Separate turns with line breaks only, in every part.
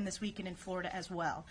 happened this weekend in Florida as well.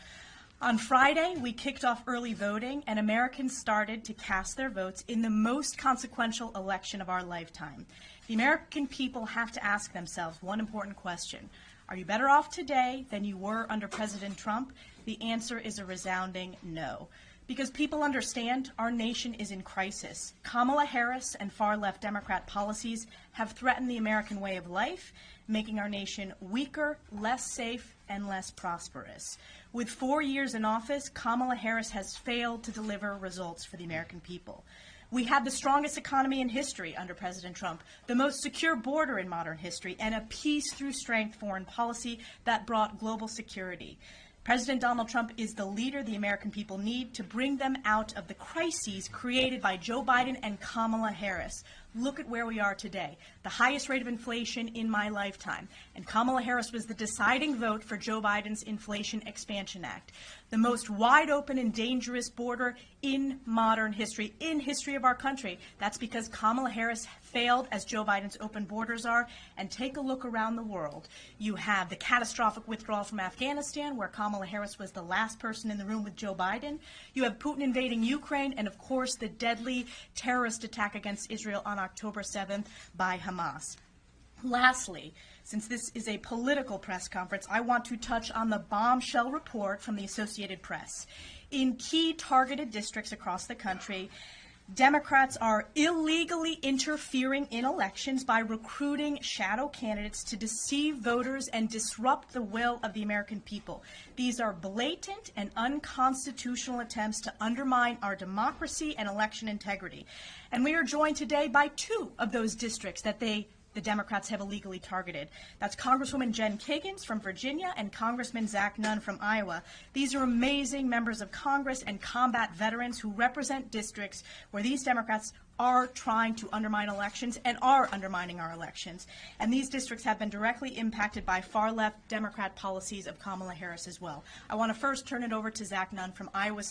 On Friday, we kicked off early voting, and Americans started to cast their votes in the most consequential election of our lifetime. The American people have to ask themselves one important question. Are you better off today than you were under President Trump? The answer is a resounding no. Because people understand our nation is in crisis. Kamala Harris and far-left Democrat policies have threatened the American way of life, making our nation weaker, less safe, and less prosperous. With 4 years in office, Kamala Harris has failed to deliver results for the American people. We had the strongest economy in history under President Trump, the most secure border in modern history, and a peace-through-strength foreign policy that brought global security. President Donald Trump is the leader the American people need to bring them out of the crises created by Joe Biden and Kamala Harris. Look at where we are today, the highest rate of inflation in my lifetime. And Kamala Harris was the deciding vote for Joe Biden's Inflation Expansion Act, the most wide open and dangerous border in modern history, in history of our country. That's because Kamala Harris failed as Joe Biden's open borders are. And take a look around the world. You have the catastrophic withdrawal from Afghanistan, where Kamala Harris was the last person in the room with Joe Biden. You have Putin invading Ukraine, and of course the deadly terrorist attack against Israel on October 7th by Hamas. Lastly, since this is a political press conference, I want to touch on the bombshell report from the Associated Press. In key targeted districts across the country, Democrats are illegally interfering in elections by recruiting shadow candidates to deceive voters and disrupt the will of the American people. These are blatant and unconstitutional attempts to undermine our democracy and election integrity. And we are joined today by two of those districts that the Democrats have illegally targeted. That's Congresswoman Jen Kagan from Virginia and Congressman Zach Nunn from Iowa. These are amazing members of Congress and combat veterans who represent districts where these Democrats are trying to undermine elections and are undermining our elections. And these districts have been directly impacted by far-left Democrat policies of Kamala Harris as well. I want to first turn it over to Zach Nunn from Iowa